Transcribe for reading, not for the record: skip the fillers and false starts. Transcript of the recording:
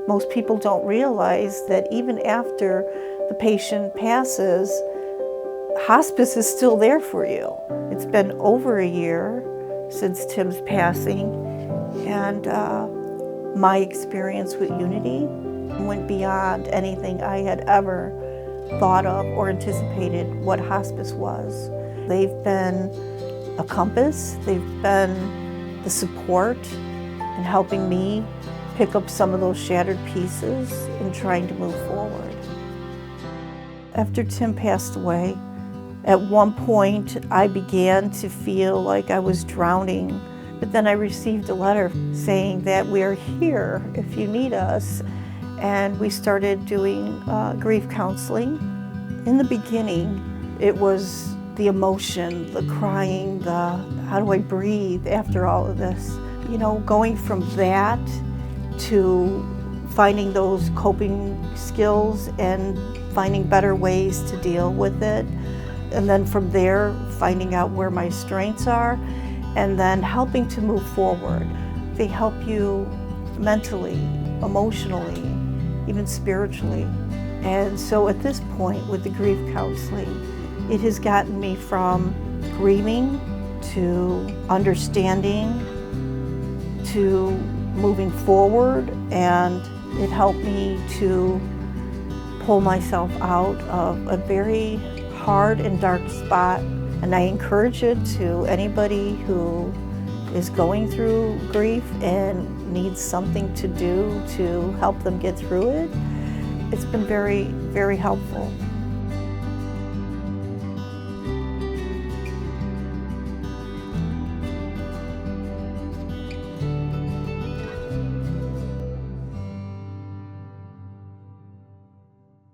Most people don't realize that even after the patient passes, hospice is still there for you. It's been over a year since Tim's passing, and my experience with Unity went beyond anything I had ever thought of or anticipated what hospice was. They've been a compass, they've been the support in helping me pick up some of those shattered pieces and trying to move forward. After Tim passed away, at one point I began to feel like I was drowning, but then I received a letter saying that we are here if you need us, and we started doing grief counseling. In the beginning, it was the emotion, the crying, the how do I breathe after all of this? You know, going from that to finding those coping skills and finding better ways to deal with it. And then from there, finding out where my strengths are, and then helping to move forward. They help you mentally, emotionally, even spiritually. And so at this point with the grief counseling, it has gotten me from grieving to understanding to moving forward, and it helped me to pull myself out of a very hard and dark spot. And I encourage it to anybody who is going through grief and needs something to do to help them get through it. It's been very, very helpful.